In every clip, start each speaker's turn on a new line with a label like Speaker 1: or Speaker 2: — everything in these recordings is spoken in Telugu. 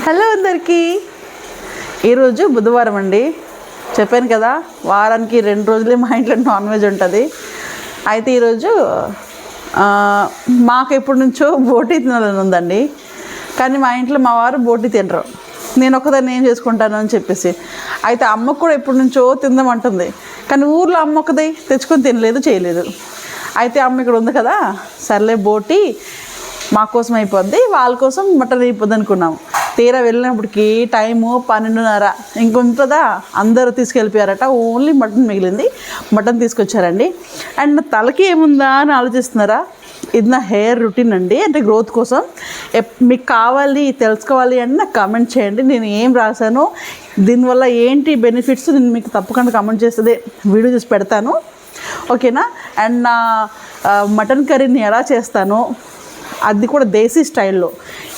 Speaker 1: హలో అందరికీ, ఈరోజు బుధవారం అండి. చెప్పాను కదా, వారానికి 2 రోజులే మా ఇంట్లో నాన్ వెజ్ ఉంటుంది. అయితే ఈరోజు మాకు ఎప్పటి నుంచో బోటీ తినాలని ఉందండి. కానీ మా ఇంట్లో మా వారు బోటీ తినరు, నేను ఒకదాన్ని ఏం చేసుకుంటాను అని చెప్పేసి. అయితే అమ్మకు కూడా ఎప్పటి నుంచో తిందామంటుంది. కానీ ఊర్లో అమ్మ ఒకది తెచ్చుకొని తినలేదు, చేయలేదు. అయితే అమ్మ ఇక్కడ ఉంది కదా, సర్లే బోటీ మా కోసం అయిపోద్ది, వాళ్ళ కోసం మటన్ అయిపోద్ది అనుకున్నాము. తీరా వెళ్ళినప్పటికీ టైము 12:30 ఇంకొంటుందా. అందరూ తీసుకెళ్ళిపోయారట, ఓన్లీ మటన్ మిగిలింది. మటన్ తీసుకొచ్చారండి. అండ్ నా తలకి ఏముందా అని ఆలోచిస్తున్నారా? ఇది నా హెయిర్ రొటీన్ అండి, అంటే గ్రోత్ కోసం. మీకు కావాలి తెలుసుకోవాలి అంటే నాకు కామెంట్ చేయండి. నేను ఏం రాశాను, దీనివల్ల ఏంటి బెనిఫిట్స్, నేను మీకు తప్పకుండా కామెంట్ చేస్తుంది వీడియో చూసి పెడతాను, ఓకేనా? అండ్ నా మటన్ కర్రీని ఎలా చేస్తాను, అది కూడా దేశీ స్టైల్లో,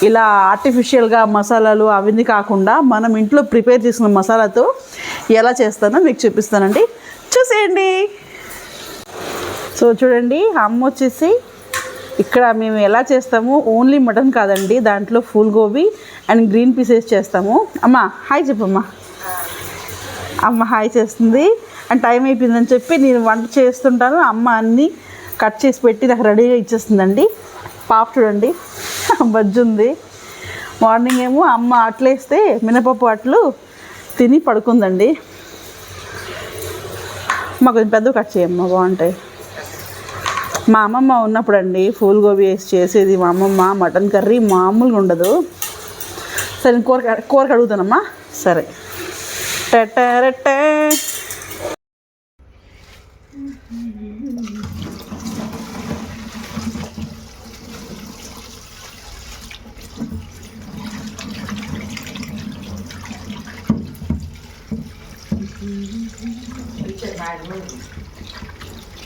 Speaker 1: ఇలా ఆర్టిఫిషియల్గా మసాలాలు అవన్నీ కాకుండా మనం ఇంట్లో ప్రిపేర్ చేసిన మసాలాతో ఎలా చేస్తానో మీకు చూపిస్తానండి, చూసేయండి. సో చూడండి, అమ్మ వచ్చేసి ఇక్కడ మేము ఎలా చేస్తాము, ఓన్లీ మటన్ కాదండి, దాంట్లో full gobi and green pieces చేస్తాము. అమ్మ హాయ్ చెప్పమ్మా. అమ్మ హాయ్ చేస్తుంది. అండ్ టైం అయిపోయిందని చెప్పి నేను వంట చేస్తుంటాను, అమ్మ అన్నీ కట్ చేసి పెట్టి నాకు రెడీగా ఇచ్చేస్తుందండి. పాప చూడండి బజ్జు ఉంది. మార్నింగ్ ఏమో అమ్మ అట్లేస్తే మినపప్పు అట్లు తిని పడుకుందండి. మాకు కొంచెం పెద్దగా కట్ చేయమ్మా, బాగుంటాయి. మా అమ్మమ్మ ఉన్నప్పుడు అండి ఫుల్ గోబీ వేసి చేసేది మా అమ్మమ్మ. మటన్ కర్రీ మామూలుగా ఉండదు. సరే కూరకు అడుగుతానమ్మా. సరే టెటరెట్టే.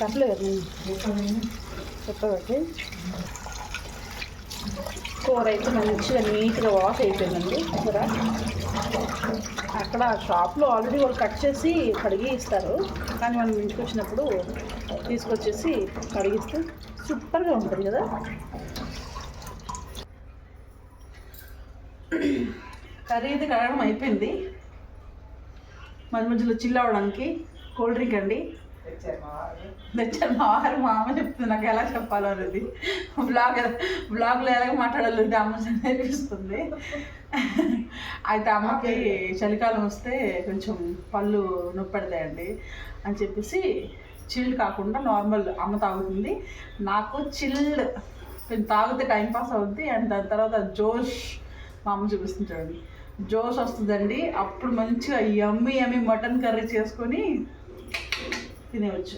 Speaker 1: చెప్పలేదు చెప్పబట్టి కూర అయితే మంచిగా నీట్గా వాష్ అయిపోయిందండి. కూర అక్కడ షాప్లో ఆల్రెడీ వాళ్ళు కట్ చేసి కడిగి ఇస్తారు, కానీ మనం ఇంటికి వచ్చినప్పుడు తీసుకొచ్చేసి కడిగిస్తే సూపర్గా ఉంటుంది కదా. కర్రీ అయితే కడగడం అయిపోయింది. మధ్య మధ్యలో చిల్ అవ్వడానికి కూల్ డ్రింక్ అండి తెచ్చారు మా వారు. మా అమ్మ చెప్తుంది నాకు ఎలా చెప్పాలో అనేది. బ్లాగ్లో ఎలాగ మాట్లాడాలి అమ్మ నేర్పిస్తుంది. అయితే అమ్మకి చలికాలం వస్తే కొంచెం పళ్ళు నొప్పి పెడతాయండి అని చెప్పేసి చిల్డ్ కాకుండా నార్మల్ అమ్మ తాగుతుంది. నాకు చిల్డ్ కొంచెం తాగితే టైంపాస్ అవుద్ది. అండ్ దాని తర్వాత జోష్ మా అమ్మ చూపిస్తుంది చూడండి, జోష్ వస్తుందండి. అప్పుడు మంచిగా యమ్మీ మటన్ కర్రీ చేసుకొని తినేవచ్చు.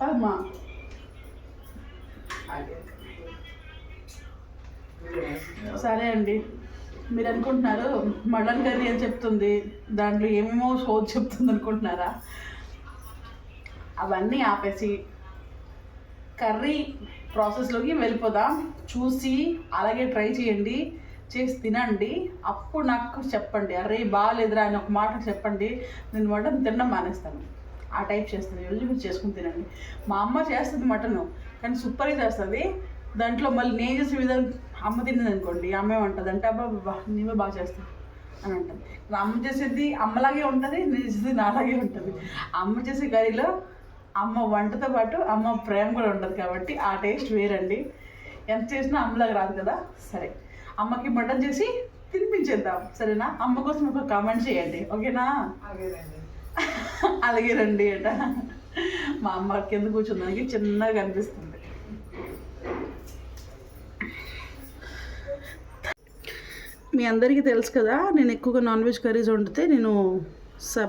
Speaker 1: అమ్మా సరే అండి, మీరు అనుకుంటున్నారు మటన్ కర్రీ అని చెప్తుంది, దాంట్లో ఏమేమో సోది చెప్తుంది అనుకుంటున్నారా? అవన్నీ ఆపేసి కర్రీ ప్రాసెస్లోకి వెళ్ళిపోదాం. చూసి అలాగే ట్రై చేయండి, చేసి తినండి. అప్పుడు నాకు చెప్పండి, అరే బాగాలేదురా అని ఒక మాట చెప్పండి, నేను మటన్ తినడం మానేస్తాను. ఆ టైప్ చేస్తుంది. ఎలిజిబుల్ చేసుకుని తినండి. మా అమ్మ చేస్తుంది మటను, కానీ సూపర్గా చేస్తుంది. దాంట్లో మళ్ళీ నేను చేసే విధానం అమ్మ తిన్నది అనుకోండి, అమ్మ ఏమంటుంది అంటే అబ్బా నీవే బాగా చేస్తాను అని అంటుంది. అమ్మ చేసేది అమ్మలాగే ఉంటుంది, నేను చేసేది నాలాగే ఉంటుంది. అమ్మ చేసే కర్రీలో అమ్మ వంటతో పాటు అమ్మ ప్రేమ కూడా ఉంటుంది కాబట్టి ఆ టేస్ట్ వేరండి. ఎంత చేసినా అమ్మలాగా రాదు కదా. సరే, అమ్మకి మటన్ చేసి తినిపించేద్దాం, సరేనా? అమ్మ కోసం ఒక కామెంట్ చేయండి, ఓకేనా? అలాగే రండి అట. మా అమ్మ కింద కూర్చుందానికి చిన్నగా కనిపిస్తుంది. మీ అందరికీ తెలుసు కదా, నేను ఎక్కువగా నాన్ వెజ్ కర్రీస్ వండితే నేను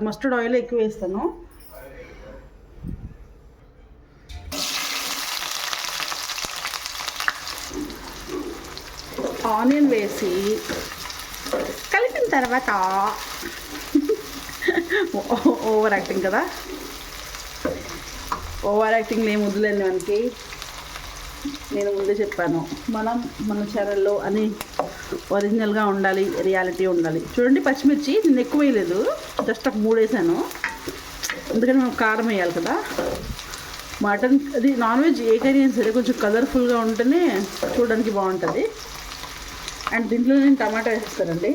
Speaker 1: మస్టర్డ్ ఆయిల్ ఎక్కువ వేస్తాను. ఆనియన్ వేసి కలిపిన తర్వాత ఓవర్ యాక్టింగ్ కదా, ఓవర్ యాక్టింగ్లో ఏం వద్దులేండి మనకి. నేను ముందే చెప్పాను, మనం మన ఛానల్లో అని ఒరిజినల్గా ఉండాలి, రియాలిటీ ఉండాలి. చూడండి, పచ్చిమిర్చి నేను ఎక్కువ వేయలేదు, జస్ట్ ఒక 3 వేసాను, ఎందుకంటే మనం కారం వేయాలి కదా. మటన్ అది నాన్ వెజ్ ఏ కర్రీ అయినా సరే కొంచెం కలర్ఫుల్గా ఉంటేనే చూడడానికి బాగుంటుంది. అండ్ దీంట్లో నేను టమాటా వేస్తానండి.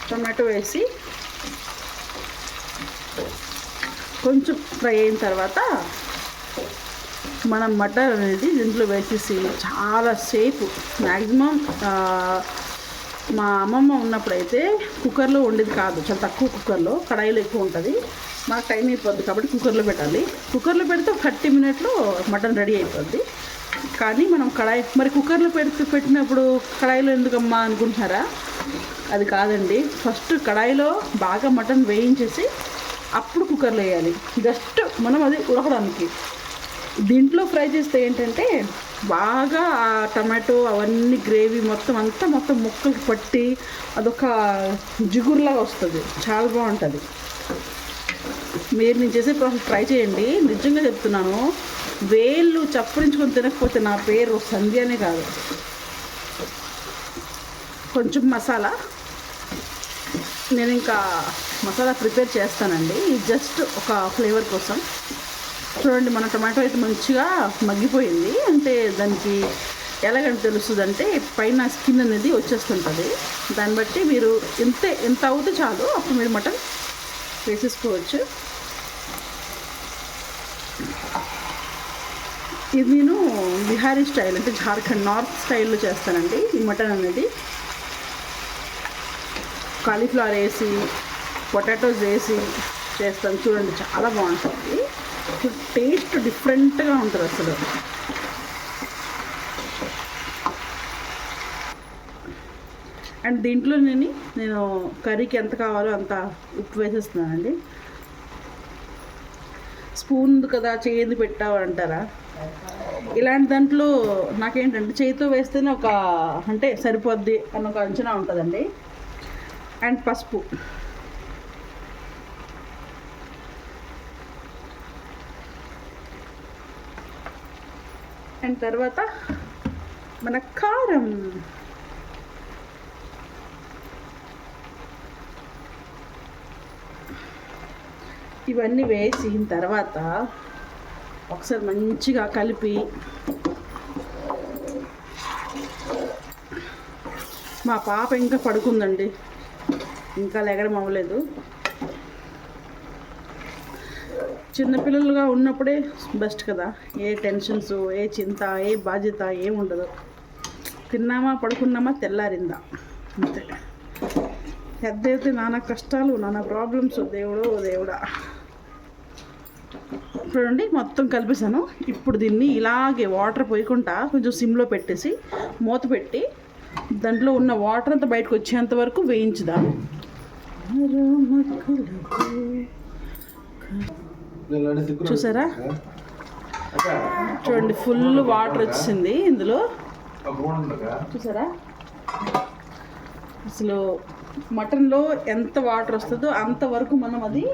Speaker 1: టమాటో వేసి కొంచెం ఫ్రై అయిన తర్వాత మనం మటన్ అనేది దీంట్లో వేసేసి చాలాసేపు మ్యాక్సిమం మా అమ్మమ్మ ఉన్నప్పుడైతే కుక్కర్లో వండేది కాదు, చాలా తక్కువ కుక్కర్లో, కడాయిలో ఎక్కువ ఉంటుంది. మాకు టైం అయిపోద్ది కాబట్టి కుక్కర్లో పెట్టాలి. కుక్కర్లో పెడితే 30 మినిట్లో మటన్ రెడీ అయిపోద్ది. కానీ మనం మరి కుక్కర్లో పెట్టినప్పుడు కడాయిలో ఎందుకమ్మా అనుకుంటున్నారా? అది కాదండి. ఫస్ట్ కడాయిలో బాగా మటన్ వేయించేసి అప్పుడు కుక్కర్లో వేయాలి, జస్ట్ మనం అది ఉడకడానికి. దీంట్లో ఫ్రై చేస్తే ఏంటంటే బాగా ఆ టమాటో అవన్నీ గ్రేవీ మొత్తం ముక్కలకి పట్టి అదొక జిగురులాగా వస్తుంది, చాలా బాగుంటుంది. మీరు నేను చేసే ప్రాసెస్ ట్రై చేయండి, నిజంగా చెప్తున్నాను. వేళ్ళు చప్పరించుకొని తినకపోతే నా పేరు సంధ్యనే కాదు. కొంచెం మసాలా నేను ఇంకా మసాలా ప్రిపేర్ చేస్తానండి, జస్ట్ ఒక ఫ్లేవర్ కోసం. చూడండి, మన టమాటో అయితే మంచిగా మగ్గిపోయింది. అంటే దానికి ఎలాగంటే తెలుస్తుంది అంటే పైన స్కిన్ అనేది వచ్చేస్తుంటుంది. దాన్ని బట్టి మీరు ఎంత అవుతే చాలు అప్పుడు మీరు మటన్ వేసేసుకోవచ్చు. ఇది నేను బిహారీ స్టైల్ అంటే జార్ఖండ్ నార్త్ స్టైల్లో చేస్తానండి ఈ మటన్ అనేది. కాలీఫ్లవర్ వేసి పొటాటోస్ వేసి చేస్తాను. చూడండి, చాలా బాగుంటుంది. టేస్ట్ డిఫరెంట్గా ఉంటుంది అసలు. అండ్ దీంట్లో నేను కర్రీకి ఎంత కావాలో అంత ఉప్పు వేసేస్తున్నానండి. స్పూన్ కదా, చేయి పెట్టావు అంటారా? ఇలాంటి దాంట్లో నాకేంటంటే చేతితో వేస్తేనే అంటే సరిపోద్ది అన్న ఒక అంచనా ఉంటుందండి. అండ్ పసుపు, అండ్ తర్వాత మన కారం. ఇవన్నీ వేసిన తర్వాత ఒకసారి మంచిగా కలిపి మా పాప ఇంకా పడుకుందండి, ఇంకా లెగడం అవ్వలేదు. చిన్నపిల్లలుగా ఉన్నప్పుడే బెస్ట్ కదా, ఏ టెన్షన్స్, ఏ చింత, ఏ బాధ్యత ఏముండదు. తిన్నామా పడుకున్నామా తెల్లారిందా అంతే. పెద్దయితే నానా కష్టాలు, నానా ప్రాబ్లమ్స్. దేవుడా. చూడండి, మొత్తం కలిపేసాను. ఇప్పుడు దీన్ని ఇలాగే వాటర్ పోయకుండా కొంచెం సిమ్లో పెట్టేసి మూత పెట్టి దాంట్లో ఉన్న వాటర్ అంతా బయటకు వచ్చేంత వరకు వేయించుదాం. చూసారా, చూడండి ఫుల్ వాటర్ వచ్చింది ఇందులో. చూసారా, అసలు మటన్లో ఎంత వాటర్ వస్తుందో అంతవరకు మనం అది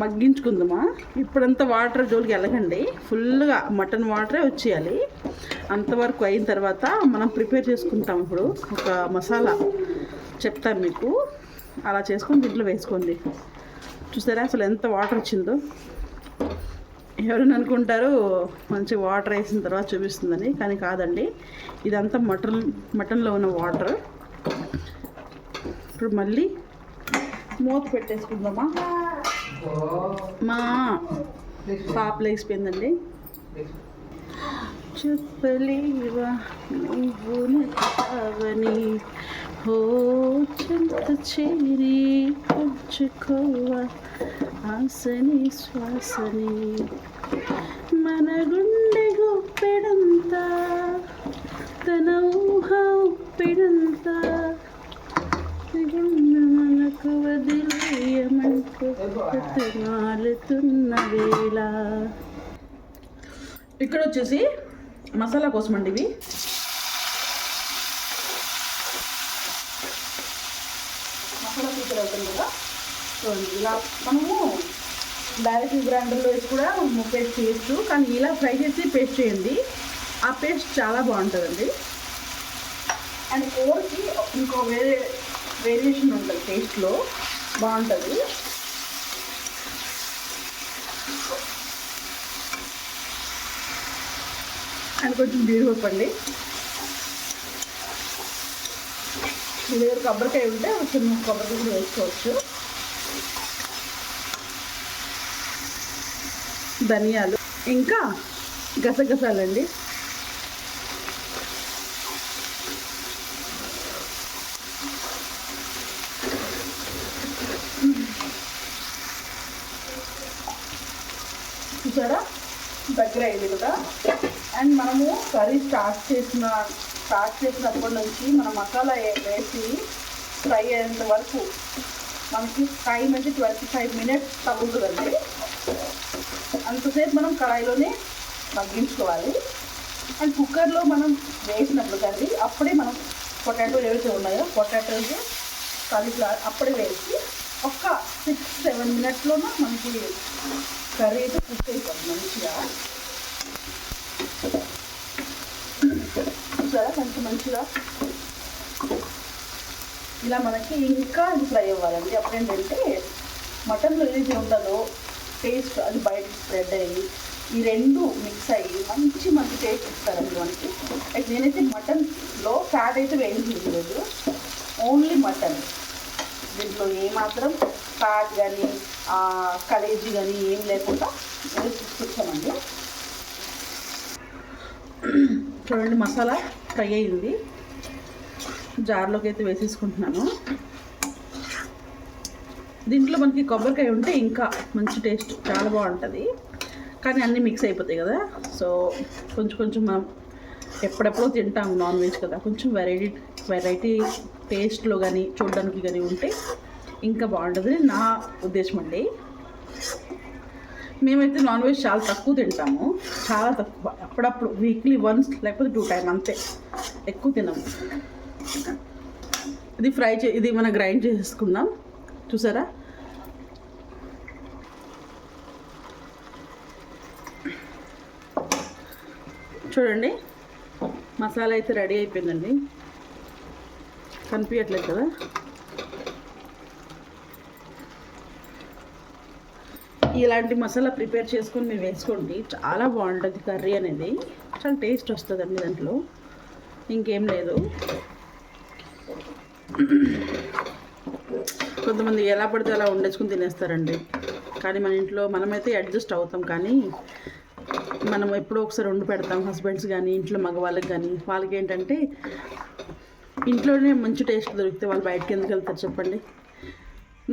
Speaker 1: మగ్గించుకుందామా. ఇప్పుడంతా వాటర్ జోలికి వెళ్ళకండి, ఫుల్గా మటన్ వాటరే వచ్చేయాలి. అంతవరకు అయిన తర్వాత మనం ప్రిపేర్ చేసుకుంటాం. ఇప్పుడు ఒక మసాలా చెప్తాను మీకు, అలా చేసుకొని దీంట్లో వేసుకోండి. చూసారా అసలు ఎంత వాటర్ వచ్చిందో. ఎవరైనా అనుకుంటారు మంచి వాటర్ వేసిన తర్వాత చూపిస్తుందని, కానీ కాదండి, ఇదంతా మటన్లో ఉన్న వాటర్. ఇప్పుడు మళ్ళీ మూత పెట్టేసుకుందామా. మా పాప లేచిపోయిందండి. చెప్పలేవా నువ్వు నచ్చావని, హో చెంత చేరి పంచుకోవా ఆసని శ్వాసని, మన గుండె గొప్పెడంతా తన ఊహ ఉప్పెడంతా, మనకు వదిలేయమంటూ మాలుతున్న వేళ. ఇక్కడ వచ్చేసి మసాలా కోసం అండి ఇవి. మసాలా ప్రిపేర్ అవుతుంది కదా, చూడండి ఇలా మనము డైరెక్ట్ గ్రైండర్లో వేసి కూడా పేస్ట్ చేయొచ్చు, కానీ ఇలా ఫ్రై చేసి పేస్ట్ చేయండి, ఆ పేస్ట్ చాలా బాగుంటుందండి. అండ్ కూరకి ఇంకో వేరే వేరియేషన్ ఉంటుంది, టేస్ట్లో బాగుంటుంది. అండ్ కొంచెం జీడిపప్పు అండి. మీ దగ్గర కొబ్బరికాయ ఉంటే చిన్న కొబ్బరికాయ కూడా వేసుకోవచ్చు. ధనియాలు, ఇంకా గసగసాలండి. చూసారా దగ్గర అయింది కదా. అండ్ మనము కర్రీ స్టార్ట్ చేసినప్పటి నుంచి మనం మసాలా వేసి ఫ్రై అయ్యేంత వరకు మనకి టైం అయితే 25 minutes తగ్గుతుందండి. అంతసేపు మనం కడాయిలోనే మగ్గించుకోవాలి. అండ్ కుక్కర్లో మనం వేసినప్పుడు కర్రీ అప్పుడే మనం పొటాటో ఏవైతే ఉన్నాయో పొటాటోస్ కాలీఫ్లవర్ అప్పుడే వేసి ఒక్క 6-7 minutesలోనే మనకి కర్రీ అయితే కుక్ అయిపోతుంది మంచిగా. చూసారా కొంచెం మంచిగా ఇలా మనకి ఇంకా ఇది ఫ్రై అవ్వాలండి. అప్పుడేంటంటే మటన్లో ఏదైతే ఉంటుందో టేస్ట్ అది బయటకు స్ప్రెడ్ అయ్యి ఈ రెండు మిక్స్ అయ్యి మంచి టేస్ట్ ఇస్తారండి మనకి. అయితే నేనైతే మటన్లో ఫ్యాట్ అయితే వేయించలేదు, ఓన్లీ మటన్. దీంట్లో ఏమాత్రం ఫ్యాట్ కానీ కలేజీ కానీ ఏం లేకుండా తీసుకొచ్చామండి. చూడండి మసాలా ఫ్రై అయింది, జార్లోకి అయితే వేసేసుకుంటున్నాను. దీంట్లో మనకి కొబ్బరికాయ ఉంటే ఇంకా మంచి టేస్ట్ చాలా బాగుంటుంది, కానీ అన్నీ మిక్స్ అయిపోతాయి కదా. సో కొంచెం మనం ఎప్పుడెప్పుడో తింటాము నాన్ వెజ్ కదా, కొంచెం వెరైటీ టేస్ట్లో కానీ చూడడానికి కానీ ఉంటే ఇంకా బాగుంటుంది నా ఉద్దేశం అండి. మేమైతే నాన్ వెజ్ చాలా తక్కువ తింటాము, చాలా తక్కువ, అప్పుడప్పుడు వీక్లీ వన్స్ లేకపోతే 2 times అంతే, ఎక్కువ తినము. ఇది మనం గ్రైండ్ చేసేసుకుందాం. చూసారా చూడండి మసాలా అయితే రెడీ అయిపోయిందండి, కనిపించట్లేదు కదా. ఇలాంటి మసాలా ప్రిపేర్ చేసుకొని మీరు వేసుకోండి, చాలా బాగుంటుంది కర్రీ అనేది, చాలా టేస్ట్ వస్తుందండి దాంట్లో, ఇంకేం లేదు. కొంతమంది ఎలా పడితే అలా వండేసుకుని తినేస్తారండి, కానీ మన ఇంట్లో మనమైతే అడ్జస్ట్ అవుతాం. కానీ మనం ఎప్పుడో ఒకసారి వండి పెడతాం, హస్బెండ్స్ కానీ ఇంట్లో మగవాళ్ళకి కానీ. వాళ్ళకి ఏంటంటే ఇంట్లోనే మంచి టేస్ట్ దొరికితే వాళ్ళు బయటకి ఎందుకు వెళ్తారు చెప్పండి.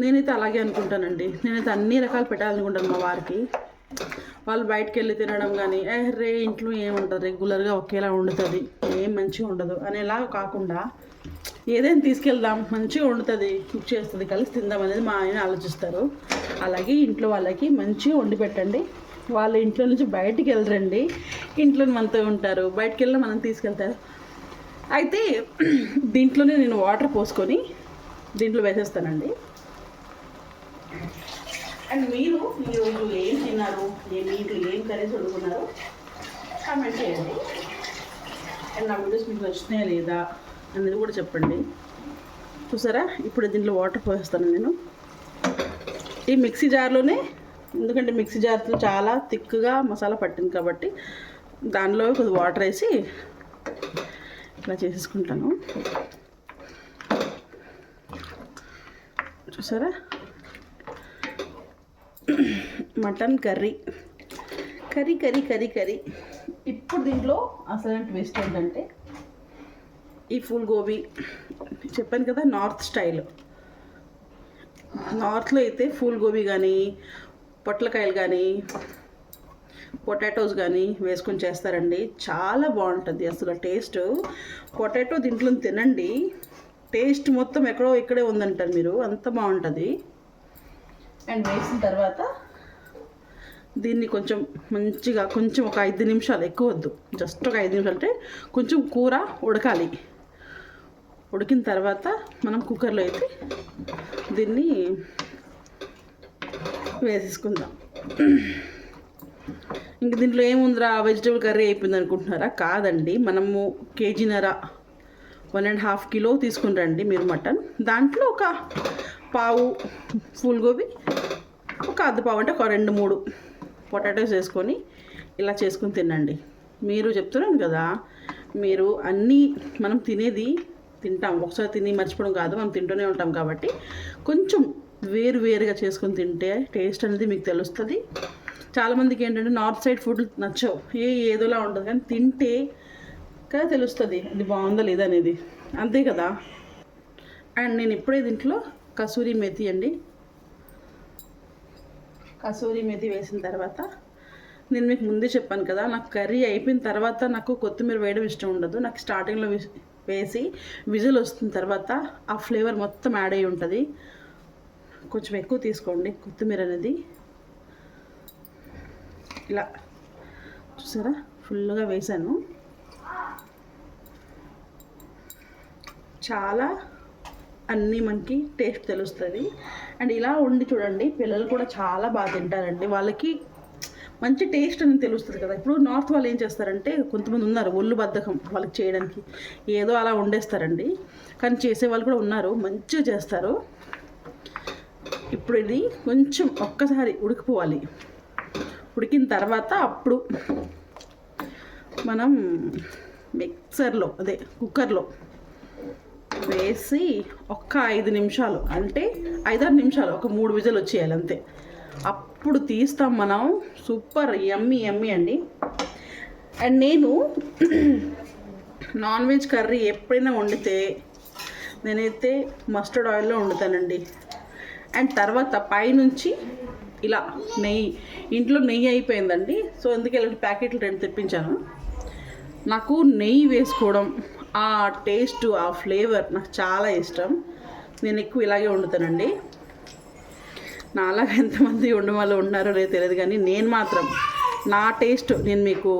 Speaker 1: నేనైతే అలాగే అనుకుంటానండి, నేనైతే అన్ని రకాలు పెట్టాలనుకుంటాను మా వారికి. వాళ్ళు బయటకు వెళ్ళి తినడం కానీ రే ఇంట్లో ఏముంటుంది రెగ్యులర్గా ఒకేలా వండుతుంది ఏం మంచిగా ఉండదు అనేలా కాకుండా ఏదైనా తీసుకెళ్దాం మంచిగా వండుతుంది కుక్ చేస్తుంది కలిసి తిందాం అనేది మా ఆయన ఆలోచిస్తారు. అలాగే ఇంట్లో వాళ్ళకి మంచిగా వండి పెట్టండి, వాళ్ళ ఇంట్లో నుంచి బయటికి వెళ్ళరండి, ఇంట్లో మనతో ఉంటారు, బయటికి వెళ్ళి మనం తీసుకెళ్తారు. అయితే దీంట్లోనే నేను వాటర్ పోసుకొని దీంట్లో వేసేస్తానండి. అండ్ మీరు ఈరోజు ఏం తిన్నారు, మీరు ఏం కర్రీస్ వండుకున్నారు కామెంట్ చేయండి. అండ్ నా వీడియోస్ మీకు నచ్చినాయా లేదా అనేది కూడా చెప్పండి. చూసారా ఇప్పుడు దీంట్లో వాటర్ పోసేస్తాను నేను ఈ మిక్సీ జార్లోనే, ఎందుకంటే మిక్సీ జార్లో చాలా థిక్గా మసాలా పట్టింది కాబట్టి దానిలో కొద్దిగా వాటర్ వేసి ఇలా చేసేసుకుంటాను. చూసారా మటన్ కర్రీ. ఇప్పుడు దీంట్లో అసలు ట్విస్ట్ ఏంటంటే ఈ ఫుల్ గోబీ చెప్పాను కదా, నార్త్ స్టైల్. నార్త్లో అయితే ఫుల్ గోబీ కానీ పొట్లకాయలు కానీ పొటాటోస్ కానీ వేసుకొని చేస్తారండి, చాలా బాగుంటుంది అసలు టేస్ట్. పొటాటో దీంట్లో తినండి, టేస్ట్ మొత్తం ఇక్కడే ఉందంటారు మీరు, అంత బాగుంటుంది. అండ్ వేసిన తర్వాత దీన్ని కొంచెం మంచిగా ఒక 5 నిమిషాలు, ఎక్కువ వద్దు, జస్ట్ ఒక 5 నిమిషాలు, అంటే కొంచెం కూర ఉడకాలి. ఉడికిన తర్వాత మనం కుక్కర్లో అయితే దీన్ని వేసేసుకుందాం. ఇంక దీంట్లో ఏముందిరా వెజిటేబుల్ కర్రీ అయిపోయింది అనుకుంటున్నారా? కాదండి, మనము 1.5 1.5 కిలో తీసుకుని రండి మీరు మటన్. దాంట్లో ఒక పావు ఫుల్ గోబీ, ఒక అర్ధ పావు అంటే ఒక 2-3 పొటాటోస్ వేసుకొని ఇలా చేసుకొని తినండి. మీరు చెప్తున్నాను కదా, మీరు అన్నీ మనం తింటాం, ఒకసారి తిని మర్చిపోవడం కాదు, మనం తింటూనే ఉంటాం కాబట్టి కొంచెం వేరుగా చేసుకొని తింటే టేస్ట్ అనేది మీకు తెలుస్తుంది. చాలామందికి ఏంటంటే నార్త్ సైడ్ ఫుడ్ నచ్చవు, ఏదోలా ఉంటుంది, కానీ తింటే కదా తెలుస్తుంది అది బాగుందా లేదా అనేది, అంతే కదా. అండ్ నేను ఇప్పుడే దీంట్లో కసూరి మెతి అండి, కసూరి మెతి వేసిన తర్వాత, నేను మీకు ముందే చెప్పాను కదా, నాకు కర్రీ అయిపోయిన తర్వాత నాకు కొత్తిమీర వేయడం ఇష్టం ఉండదు. నాకు స్టార్టింగ్లో వేసి విజిల్ వస్తున్న తర్వాత ఆ ఫ్లేవర్ మొత్తం యాడ్ అయ్యి ఉంటుంది. కొంచెం ఎక్కువ తీసుకోండి కొత్తిమీర అనేది. ఇలా చూసారా, ఫుల్గా వేసాను. చాలా అన్నీ మనకి టేస్ట్ తెలుస్తుంది. అండ్ ఇలా వండి చూడండి, పిల్లలు కూడా చాలా బాగా తింటారండి, వాళ్ళకి మంచి టేస్ట్ అని తెలుస్తుంది కదా. ఇప్పుడు నార్త్ వాళ్ళు ఏం చేస్తారంటే, కొంతమంది ఉన్నారు ఒళ్ళు బద్ధకం వాళ్ళకి చేయడానికి, ఏదో అలా వండేస్తారండి, కానీ చేసేవాళ్ళు కూడా ఉన్నారు, మంచిగా చేస్తారు. ఇప్పుడు ఇది కొంచెం ఒక్కసారి ఉడికిపోవాలి. ఉడికిన తర్వాత అప్పుడు మనం మిక్సర్లో కుక్కర్లో వేసి ఒక్క 5 నిమిషాలు, అంటే 5-6 నిమిషాలు, ఒక 3 విజిల్ వచ్చేయాలి అంతే. అప్పుడు తీస్తాం మనం. సూపర్ యమ్మీ అండి. అండ్ నేను నాన్ వెజ్ కర్రీ ఎప్పుడైనా వండితే నేనైతే మస్టర్డ్ ఆయిల్లో వండుతానండి. అండ్ తర్వాత పైనుంచి ఇలా నెయ్యి, ఇంట్లో నెయ్యి అయిపోయిందండి, సో అందుకే ఇలాంటి ప్యాకెట్లు 2 తెప్పించాను. నాకు నెయ్యి వేసుకోవడం, ఆ టేస్ట్, ఆ ఫ్లేవర్ నాకు చాలా ఇష్టం. నేను ఎక్కువ ఇలాగే వండుతానండి. నాలాగా ఎంతమంది వండడం వాళ్ళు ఉన్నారో లేదో తెలియదు, కానీ నేను మాత్రం నా టేస్ట్ నేను మీకు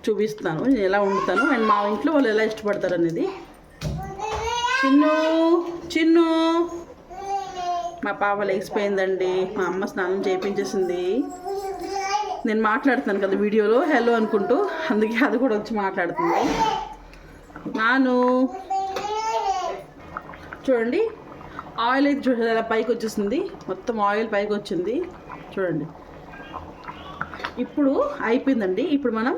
Speaker 1: చూపిస్తాను, నేను ఎలా వండుతాను, అండ్ మా ఇంట్లో వాళ్ళు ఎలా ఇష్టపడతారు అనేది. చిన్ను మా పాప లేచిపోయిందండి, మా అమ్మ స్నానం చేయించేసింది. నేను మాట్లాడుతున్నాను కదా వీడియోలో హలో అనుకుంటూ, అందుకే అది కూడా వచ్చి మాట్లాడుతుంది. చూడండి, ఆయిల్ అయితే చూడండి అలా పైకి వచ్చేసింది, మొత్తం ఆయిల్ పైకి వచ్చింది చూడండి. ఇప్పుడు అయిపోయిందండి. ఇప్పుడు మనం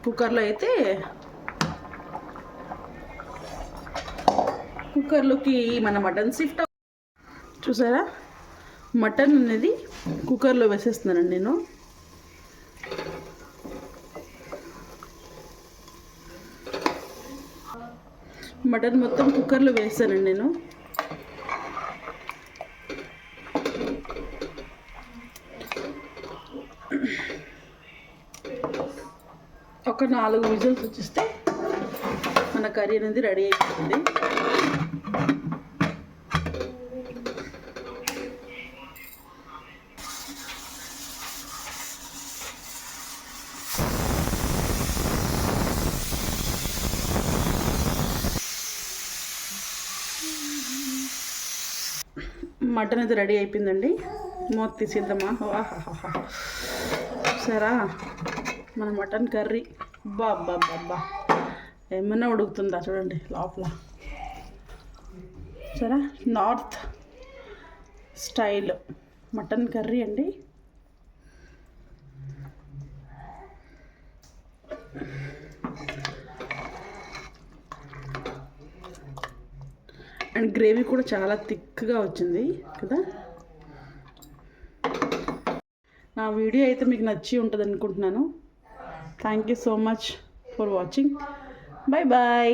Speaker 1: కుక్కర్లోకి మన మటన్ షిఫ్ట్. చూసారా, మటన్ అనేది కుక్కర్లో వేసేస్తున్నానండి నేను. మటన్ మొత్తం కుక్కర్లో వేస్తానండి నేను. ఒక 4 విజిల్స్ వచ్చేస్తే మన కర్రీ అనేది రెడీ అయిపోతుంది. మటన్ అయితే రెడీ అయిపోయిందండి. మూత తీసేద్దామా? సరా మన మటన్ కర్రీ బాబ్బా ఏమన్నా ఉడుకుతుందా చూడండి లోపల. సరా, నార్త్ స్టైల్ మటన్ కర్రీ అండి. అండ్ గ్రేవీ కూడా చాలా థిక్గా వచ్చింది కదా. నా వీడియో అయితే మీకు నచ్చి ఉంటుంది అనుకుంటున్నాను. Thank you so much for watching. Bye bye.